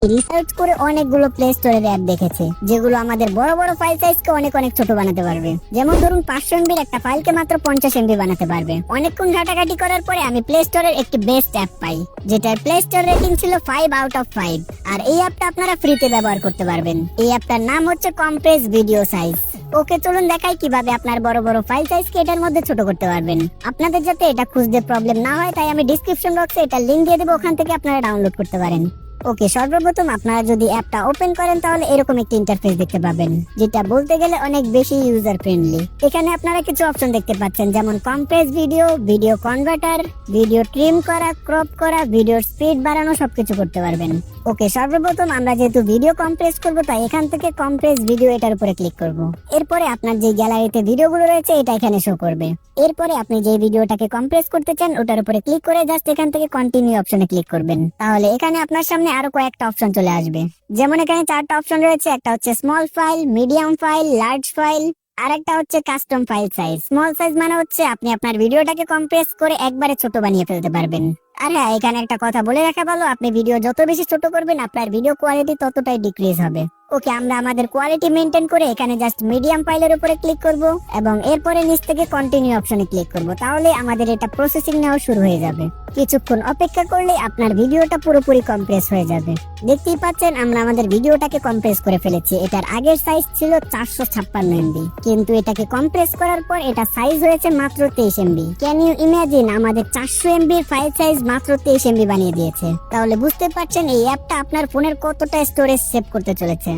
Research করে অনেকগুলো play স্টোরের অ্যাপ দেখেছে যেগুলো আমাদের বড় বড় ফাইল সাইজকে অনেক অনেক ছোট বানাতে পারবে। যেমন ধরুন 500 MB একটা ফাইলকে মাত্র 50 MB বানাতে পারবে। অনেকক্ষণ ঘাটাঘাটি করার পরে আমি প্লে স্টোরের একটি বেস্ট অ্যাপ পাই, যেটার প্লে স্টোর রেটিং ছিল 5/5। আর এই অ্যাপটা আপনারা ফ্রিতে ব্যবহার করতে পারবেন। এই অ্যাপটার নাম হচ্ছে কম্প্রেস ভিডিও সাইজ। ওকে, চলুন দেখাই কিভাবে আপনার বড় বড় ফাইল সাইজকে এটার মধ্যে ছোট করতে পারবেন। আপনাদের যাতে এটা খুঁজতে প্রবলেম না হয় তাই আমি ডেসক্রিপশন বক্সে এটা লিংক দিয়ে দেবো, ওখান থেকে আপনারা ডাউনলোড করতে পারেন। ওকে, সর্বপ্রথম আপনারা যদি অ্যাপটা ওপেন করেন তাহলে এরকম একটি ইন্টারফেস দেখতে পাবেন, যেটা বলতে গেলে অনেক বেশি ইউজার ফ্রেন্ডলি। এখানে আপনারা কিছু অপশন দেখতে পাচ্ছেন, যেমন compress video, video converter, video trim করা, ক্রপ করা, ভিডিওর স্পিড বাড়ানো, সবকিছু করতে পারবেন। ওকে, সর্বপ্রথম আমরা যেহেতু ভিডিও কম্প্রেস করব তাই এখান থেকে কম্প্রেস ভিডিও এটার উপরে ক্লিক করব। এরপরে আপনার যে গ্যালারিতে ভিডিওগুলো রয়েছে এটা এখানে শো করবে। এরপরে আপনি যে ভিডিওটাকে কম্প্রেস করতে চান ওটার উপরে ক্লিক করে জাস্ট এখান থেকে কন্টিনিউ অপশনে ক্লিক করবেন। তাহলে এখানে আপনার সামনে আরো কয়েকটা অপশন চলে আসবে। যেমন এখানে 4টা অপশন রয়েছে, একটা হচ্ছে small file, medium file, large file, আর একটা হচ্ছে custom file size. Small size মানে হচ্ছে আপনি আপনার ভিডিওটাকে কম্প্রেস করে একবারে ছোট বানিয়ে ফেলতে পারবেন। আর হ্যাঁ, এখানে একটা কথা বলে রাখা ভালো, আপনি ভিডিও যত বেশি ছোট করবেন আপনার ভিডিও কোয়ালিটি ততটাই ডিক্রিজ হবে। ওকে, আমরা আমাদের কোয়ালিটি মেনটেন করে এখানে জাস্ট মিডিয়াম ফাইলের উপরে ক্লিক করব এবং এরপরে নিচ থেকে কন্টিনিউ অপশনে ক্লিক করব। তাহলে আমাদের এটা প্রসেসিং নেওয়া শুরু হয়ে যাবে। কিছুক্ষণ অপেক্ষা করলে আপনার ভিডিওটা পুরোপুরি কম্প্রেস হয়ে যাবে। দেখতেই পাচ্ছেন আমরা আমাদের ভিডিওটাকে কম্প্রেস করে ফেলেছি। এটার আগের সাইজ ছিল 456 MB, কিন্তু এটাকে কম্প্রেস করার পর এটা সাইজ হয়েছে মাত্র 23 MB। ক্যান ইউ ইমাজিন, আমাদের 400 MB ফাইল সাইজ মাত্র 23 MB বানিয়ে দিয়েছে। তাহলে বুঝতে পারছেন এই অ্যাপটা আপনার ফোনের কতটা স্টোরেজ সেভ করতে চলেছে।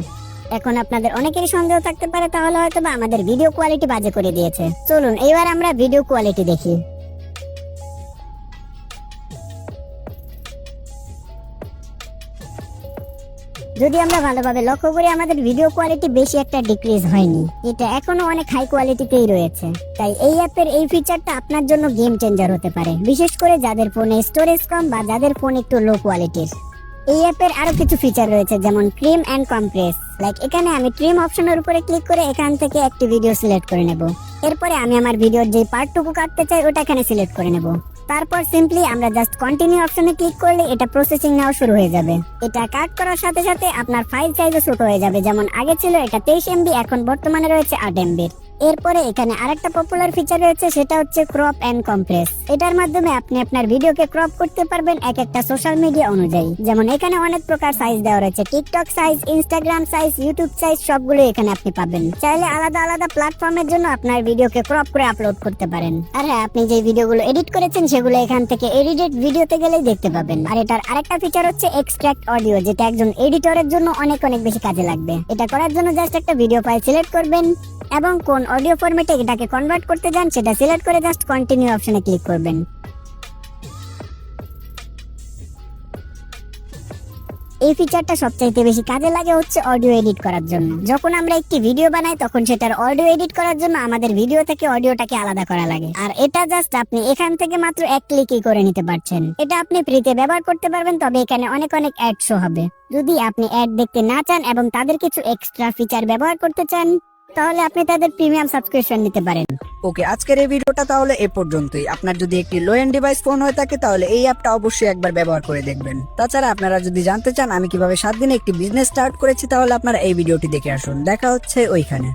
এখন আপনাদের অনেকেরই সন্দেহ থাকতে পারে তাহলে হয়তো বা আমাদের ভিডিও কোয়ালিটি বাজে করে দিয়েছে। চলুন এবার আমরা ভিডিও কোয়ালিটি দেখি। যদি আমরা ভালোভাবে লক্ষ্য করি আমাদের ভিডিও কোয়ালিটি বেশি একটা ডিক্রিজ হয়নি, এটা এখনো অনেক হাই কোয়ালিটিতেই রয়েছে। তাই এই অ্যাপের এই ফিচারটা আপনার জন্য গেম চেঞ্জার হতে পারে, বিশেষ করে যাদের ফোনে স্টোরেজ কম বা যাদের ফোন একটু লো কোয়ালিটির। এই অ্যাপের আরো কিছু ফিচার রয়েছে, যেমন ট্রিম এন্ড কম্প্রেস। লাইক এখানে আমি ট্রিম অপশনের উপরে ক্লিক করে এখান থেকে একটি ভিডিও সিলেক্ট করে নেব। এরপরে আমি আমার ভিডিওর যে পার্টটুকু কাটতে চাই ওটা এখানে সিলেক্ট করে নেব। তারপর সিম্পলি আমরা জাস্ট কন্টিনিউ অপশনে ক্লিক করলে এটা প্রসেসিং নেওয়া শুরু হয়ে যাবে। এটা কাট করার সাথে সাথে আপনার ফাইল সাইজও ছোট হয়ে যাবে। যেমন আগে ছিল এটা 23 MB, এখন বর্তমানে রয়েছে 8 MB। এরপরে এখানে আরেকটা পপুলার ফিচার রয়েছে, সেটা হচ্ছে ক্রপ এন্ড কম্প্রেস। এটার মাধ্যমে আপনি আপনার ভিডিওকে ক্রপ করতে পারবেন এক একটা সোশ্যাল মিডিয়া অনুযায়ী। যেমন এখানে অনেক প্রকার সাইজ দেওয়া রয়েছে, TikTok size, Instagram size, YouTube size, সবগুলো এখানে আপনি পাবেন। চাইলে আলাদা আলাদা প্ল্যাটফর্মের জন্য আপনার ভিডিওকে ক্রপ করে আপলোড করতে পারেন। আর হ্যাঁ, আপনি যে ভিডিওগুলো এডিট করেছেন সেগুলো এখান থেকে এডিটেড ভিডিওতে গেলেই দেখতে পাবেন। আর এটার আরেকটা ফিচার হচ্ছে এক্সট্রাক্ট অডিও, যেটা একজন এডিটরের জন্য অনেক অনেক বেশি কাজে লাগবে। এটা করার জন্য জাস্ট একটা ভিডিও ফাইল সিলেক্ট করবেন এবং কোন অডিও ফরম্যাটে এটাকে কনভার্ট করতে চান সেটা সিলেক্ট করে জাস্ট কন্টিনিউ অপশনে ক্লিক করবেন। এই ফিচারটা সবচাইতে বেশি কাজে লাগে হচ্ছে অডিও এডিট করার জন্য। যখন আমরা একটি ভিডিও বানাই তখন সেটার অডিও এডিট করার জন্য আমাদের ভিডিও থেকে অডিওটাকে আলাদা করা লাগে। আর এটা জাস্ট আপনি এখান থেকে মাত্র এক ক্লিকই করে নিতে পারছেন। এটা আপনি ফ্রিতে ব্যবহার করতে পারবেন, তবে এখানে অনেক অনেক অ্যাড শো হবে। যদি আপনি অ্যাড দেখতে না চান এবং তাদের কিছু এক্সট্রা ফিচার ব্যবহার করতে চান তাহলে আপনি তাদের প্রিমিয়াম সাবস্ক্রিপশন নিতে পারেন। ওকে, আজকের এই ভিডিওটা তাহলে এ পর্যন্তই। আপনার যদি একটি লো এন্ড ডিভাইস ফোন হয়ে থাকে তাহলে এই অ্যাপটা অবশ্যই একবার ব্যবহার করে দেখবেন। তাছাড়া আপনারা যদি জানতে চান আমি কিভাবে 7 দিনে একটি বিজনেস স্টার্ট করেছি তাহলে আপনারা এই ভিডিওটি দেখে আসুন। দেখা হচ্ছে ওইখানে।